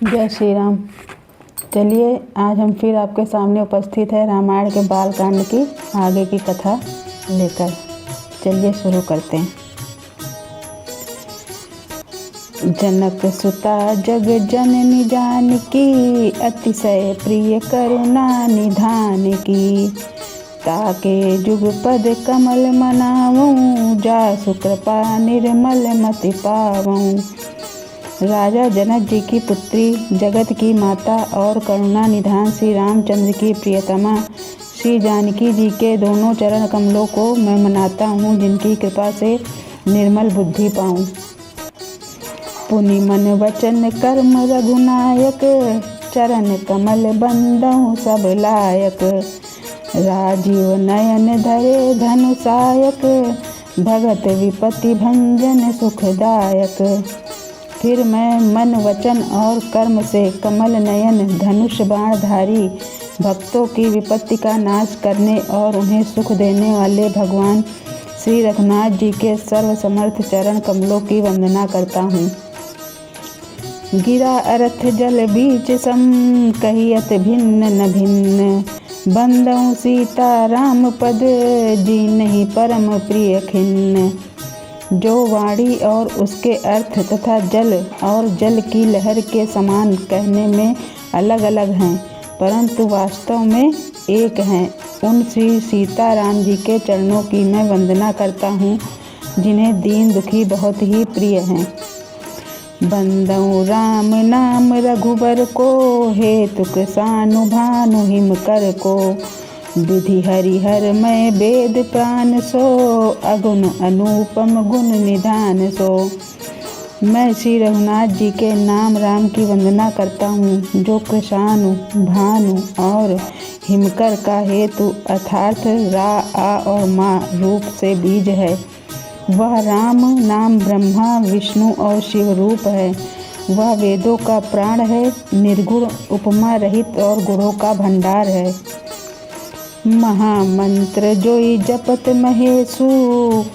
जय श्री राम। चलिए आज हम फिर आपके सामने उपस्थित है रामायण के बालकांड की आगे की कथा लेकर। चलिए शुरू करते हैं। जनक सुता जग जननी जानकी, अतिशय प्रिय करुणा निधान की। ताके जुग पद कमल मनावऊँ, जासु कृपा निर्मल मति पावऊँ। राजा जनक जी की पुत्री, जगत की माता और करुणा निधान श्री रामचंद्र की प्रियतमा श्री जानकी जी के दोनों चरण कमलों को मैं मनाता हूँ, जिनकी कृपा से निर्मल बुद्धि पाऊँ। पुनि मन वचन कर्म रघुनायक, चरण कमल बंदऊँ सब लायक। राजीव नयन धरे धनुषायक, भगत विपत्ति भंजन सुखदायक। फिर मैं मन वचन और कर्म से कमल नयन धनुष बाणधारी, भक्तों की विपत्ति का नाश करने और उन्हें सुख देने वाले भगवान श्री रघुनाथ जी के सर्वसमर्थ चरण कमलों की वंदना करता हूँ। गिरा अर्थ जल बीच सम, कहियत भिन्न न भिन्न। बंदऊँ सीता राम पद, जीनहि परम प्रिय खिन्न। जो वाणी और उसके अर्थ तथा जल और जल की लहर के समान कहने में अलग अलग हैं, परंतु वास्तव में एक हैं, उन श्री सीताराम जी के चरणों की मैं वंदना करता हूँ, जिन्हें दीन दुखी बहुत ही प्रिय हैं। बंदऊँ राम नाम रघुबर को, हेतुक सानु भानु हिम कर को। विधि हरिहर मैं वेद प्राण सो, अगुण अनुपम गुण निधान सो। मैं श्री रघुनाथ जी के नाम राम की वंदना करता हूँ, जो कृषाणु भानु और हिमकर का हेतु अर्थात रा आ और माँ रूप से बीज है। वह राम नाम ब्रह्मा विष्णु और शिव रूप है। वह वेदों का प्राण है, निर्गुण उपमा रहित और गुणों का भंडार है। महामंत्र जोई जपत महेशु,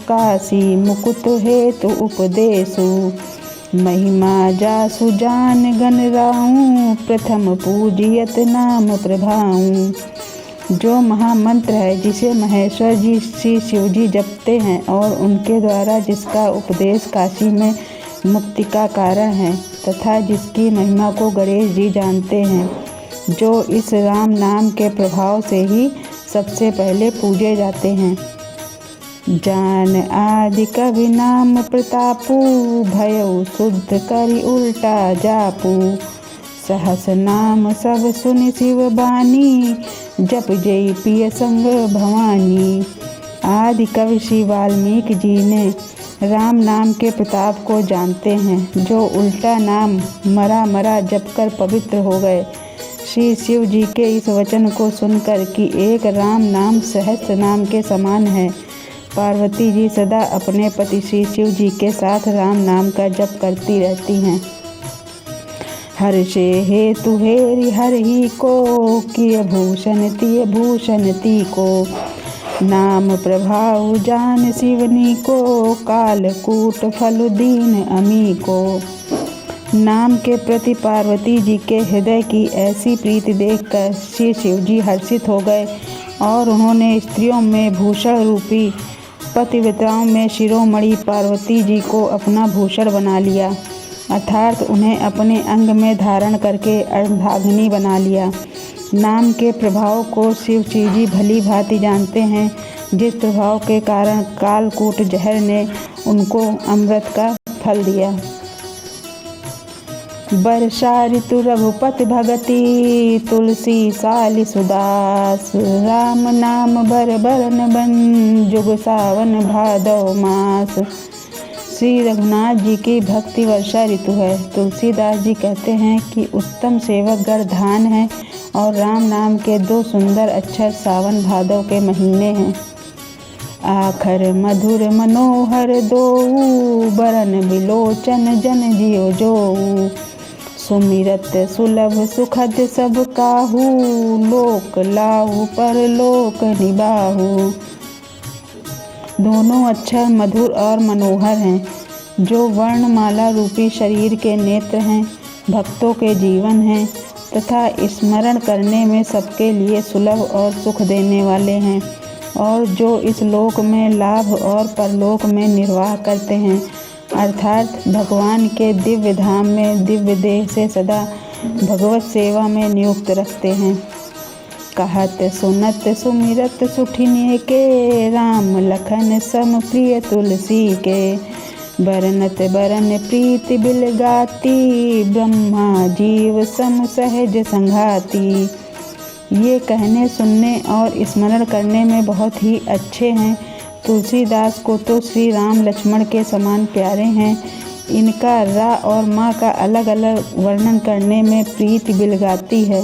काशी मुकुट हेतु उपदेशु। महिमा जासु जान गण राऊँ, प्रथम पूजियत नाम प्रभाऊँ। जो महामंत्र है, जिसे महेश्वर जी श्री शिव जी जपते हैं और उनके द्वारा जिसका उपदेश काशी में मुक्ति का कारण है, तथा जिसकी महिमा को गणेश जी जानते हैं, जो इस राम नाम के प्रभाव से ही सबसे पहले पूजे जाते हैं। जान आदि कवि नाम प्रतापू, भयउ शुद्ध करि उल्टा जापू। सहस नाम सब सुनि शिव बानी, जप जय पिय संग भवानी। आदि कवि श्री वाल्मीकि जी ने राम नाम के प्रताप को जानते हैं, जो उल्टा नाम मरा मरा जप कर पवित्र हो गए। श्री शिव जी के इस वचन को सुनकर कि एक राम नाम सहस्त्र नाम के समान है, पार्वती जी सदा अपने पति श्री शिव जी के साथ राम नाम का जप करती रहती हैं। हर्षे हेतु हेरि हरि को, किय भूषण तिय भूषण ती को। नाम प्रभाव जान शिवनी को, कालकूट फल दीन अमी को। नाम के प्रति पार्वती जी के हृदय की ऐसी प्रीति देखकर श्री शिव जी हर्षित हो गए और उन्होंने स्त्रियों में भूषण रूपी पतिव्रताओं में शिरोमणि पार्वती जी को अपना भूषण बना लिया, अर्थात उन्हें अपने अंग में धारण करके अर्धांगिनी बना लिया। नाम के प्रभाव को शिव जी भली भांति जानते हैं, जिस प्रभाव के कारण कालकूट जहर ने उनको अमृत का फल दिया। वर्षा ऋतु रघुपति भगति, तुलसी साली सुदास। राम नाम बर बरन बन, जुग सावन भादव मास। श्री रघुनाथ जी की भक्ति वर्षा ऋतु है। तुलसीदास जी कहते हैं कि उत्तम सेवक गण धान है और राम नाम के दो सुंदर अक्षर सावन भादव के महीने हैं। आखर मधुर मनोहर दोऊ, बरन बिलोचन जन जियो जोऊ। सुमिरत सुलभ सुखद सब काहू, लोक लाहू पर लोक निबाहू। दोनों अक्षर मधुर और मनोहर हैं, जो वर्णमाला रूपी शरीर के नेत्र हैं। भक्तों के जीवन हैं तथा स्मरण करने में सबके लिए सुलभ और सुख देने वाले हैं, और जो इस लोक में लाभ और परलोक में निर्वाह करते हैं, अर्थात भगवान के दिव्य धाम में दिव्य देह से सदा भगवत सेवा में नियुक्त रखते हैं। कहत सुनत सुमिरत सुठिनिय के, राम लखन सम प्रिय तुलसी के। बरनत बरन प्रीति बिलगाती, ब्रह्मा जीव सम सहज संघाती। ये कहने सुनने और स्मरण करने में बहुत ही अच्छे हैं। तुलसीदास को तो श्री राम लक्ष्मण के समान प्यारे हैं। इनका रा और माँ का अलग अलग वर्णन करने में प्रीति बिलगाती है,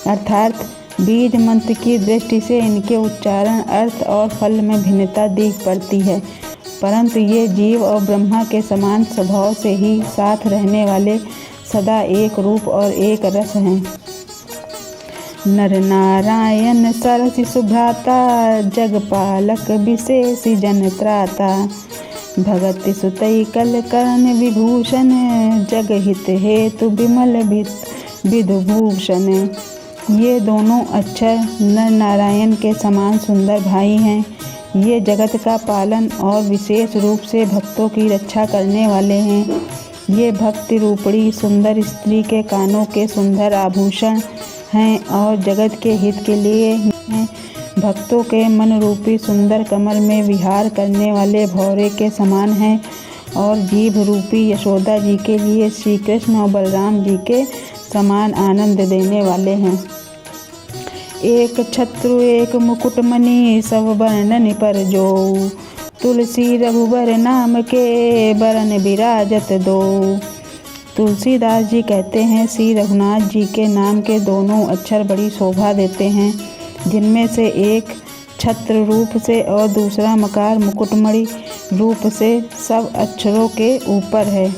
अर्थात बीज मंत्र की दृष्टि से इनके उच्चारण, अर्थ और फल में भिन्नता दिख पड़ती है, परंतु ये जीव और ब्रह्मा के समान स्वभाव से ही साथ रहने वाले सदा एक रूप और एक रस हैं। नर नारायण सरसि सुभ्राता, जगपालक विशेष जन त्राता। भगति सुतई कल कर्ण विभूषण, जगहित हेतु विमल विधुभूषण। ये दोनों अक्षर नर नारायण के समान सुंदर भाई हैं। ये जगत का पालन और विशेष रूप से भक्तों की रक्षा करने वाले हैं। ये भक्ति रूपणी सुंदर स्त्री के कानों के सुंदर आभूषण हैं और जगत के हित के लिए हैं। भक्तों के मन रूपी सुंदर कमल में विहार करने वाले भौरे के समान हैं और जीभ रूपी यशोदा जी के लिए श्री कृष्ण और बलराम जी के समान आनंद देने वाले हैं। एक छत्रु एक मुकुटमणि, सब वर्णन पर जो। तुलसी रघुबर नाम के, बरन विराजत दो। तुलसीदास जी कहते हैं, श्री रघुनाथ जी के नाम के दोनों अक्षर बड़ी शोभा देते हैं, जिनमें से एक छत्र रूप से और दूसरा मकार मुकुटमणि रूप से सब अक्षरों के ऊपर है।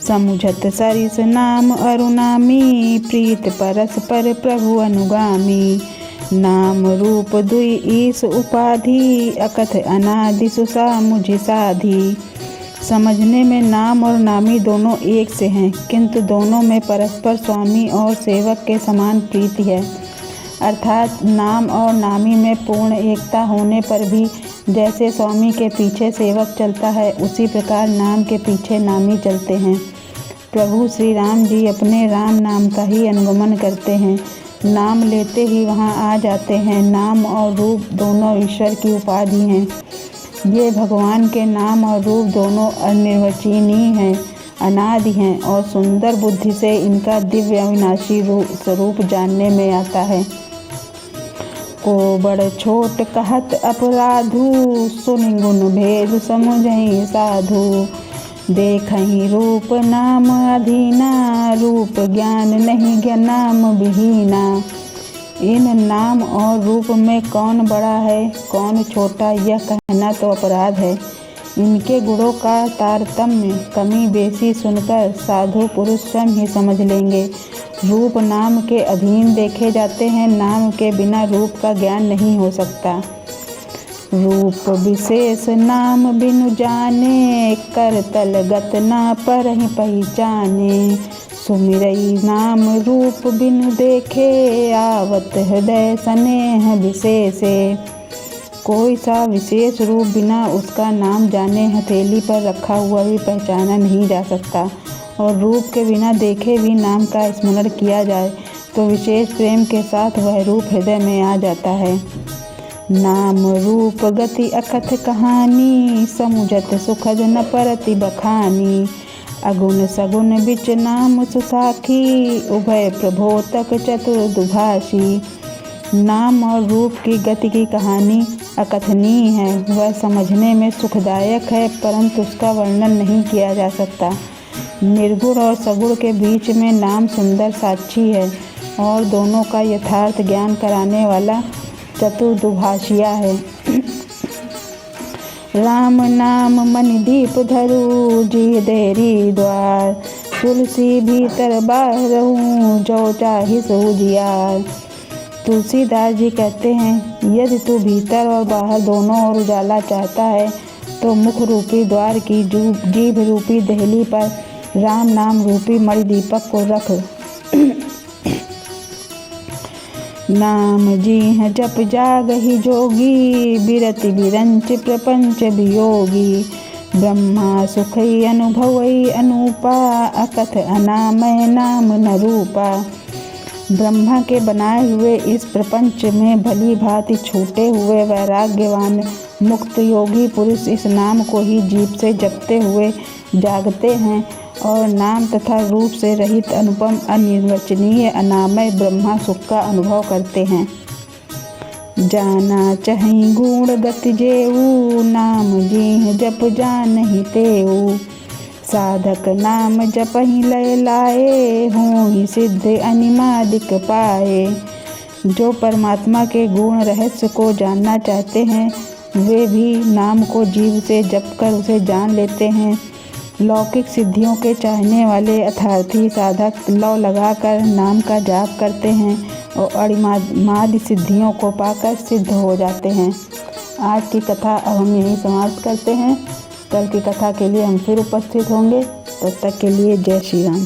समुझत सरिस नाम अरुणामी, प्रीत परस्पर प्रभु अनुगामी। नाम रूप दुई ईस उपाधि, अकथ अनादि सुसा मुझ साधी। समझने में नाम और नामी दोनों एक से हैं, किंतु दोनों में परस्पर स्वामी और सेवक के समान प्रीति है, अर्थात नाम और नामी में पूर्ण एकता होने पर भी जैसे स्वामी के पीछे सेवक चलता है, उसी प्रकार नाम के पीछे नामी चलते हैं। प्रभु श्री राम जी अपने राम नाम का ही अनुगमन करते हैं, नाम लेते ही वहाँ आ जाते हैं। नाम और रूप दोनों ईश्वर की उपाधि हैं। ये भगवान के नाम और रूप दोनों अनिर्वचनीय हैं, अनादि हैं और सुंदर बुद्धि से इनका दिव्य अविनाशी स्वरूप जानने में आता है। को बड़ छोट कहत अपराधु, सुनि गुण भेद समुझहि साधु। देखहि रूप नाम अधीना, रूप ज्ञान नहीं ज्ञान नाम विहीना। इन नाम और रूप में कौन बड़ा है कौन छोटा, यह कहना तो अपराध है। इनके गुणों का तारतम्य कमी बेसी सुनकर साधु पुरुष स्वयं ही समझ लेंगे। रूप नाम के अधीन देखे जाते हैं, नाम के बिना रूप का ज्ञान नहीं हो सकता। रूप विशेष नाम बिनु जाने, कर तल गत ना परहि पहचाने। सुमिरई नाम रूप बिनु देखे, आवत हृदय स्नेह विशेषे। कोई सा विशेष रूप बिना उसका नाम जाने हथेली पर रखा हुआ भी पहचाना नहीं जा सकता, और रूप के बिना देखे भी नाम का स्मरण किया जाए तो विशेष प्रेम के साथ वह रूप हृदय में आ जाता है। नाम रूप गति अकथ कहानी, समुझत सुखद न परति बखानी। अगुण सगुण बिच नाम सुसाखी, उभय प्रबोधक चतुर दुभाषी। नाम और रूप की गति की कहानी अकथनीय है, वह समझने में सुखदायक है, परंतु उसका वर्णन नहीं किया जा सकता। निर्गुण और सगुण के बीच में नाम सुंदर साक्षी है और दोनों का यथार्थ ज्ञान कराने वाला चतुर दुभाषिया है। राम नाम मनि दीप धरू, जी देरी द्वार। तुलसी भीतर बाहरहूँ, जो चाहि सो जियार। तुलसीदास जी कहते हैं, यदि तू भीतर और बाहर दोनों ओर उजाला चाहता है तो मुख रूपी द्वार की जीभ रूपी देहली पर राम नाम रूपी मणिदीपक को रख। नाम जीह जप जागहि जोगी, बिरति बिरंच प्रपंच वियोगी। ब्रह्मा सुखई अनुभवई अनूपा, अकथ अनामय नाम न रूपा। ब्रह्मा के बनाए हुए इस प्रपंच में भली भांति छूटे हुए वैराग्यवान मुक्त योगी पुरुष इस नाम को ही जीभ से जपते हुए जागते हैं और नाम तथा रूप से रहित अनुपम अनिर्वचनीय अनामय ब्रह्मा सुख का अनुभव करते हैं। जाना चहि गुण गति जेऊ, नाम जीह जप जानहि तेऊ। साधक नाम जपहि लय लाए, होहि सिद्ध अनिमादिक पाए। जो परमात्मा के गुण रहस्य को जानना चाहते हैं वे भी नाम को जीव से जप कर उसे जान लेते हैं। लौकिक सिद्धियों के चाहने वाले अर्थार्थी साधक लौ लगाकर नाम का जाप करते हैं और अणिमादि सिद्धियों को पाकर सिद्ध हो जाते हैं। आज की कथा अब हम यहीं समाप्त करते हैं। कल की कथा के लिए हम फिर उपस्थित होंगे। तब तक के लिए जय श्री राम।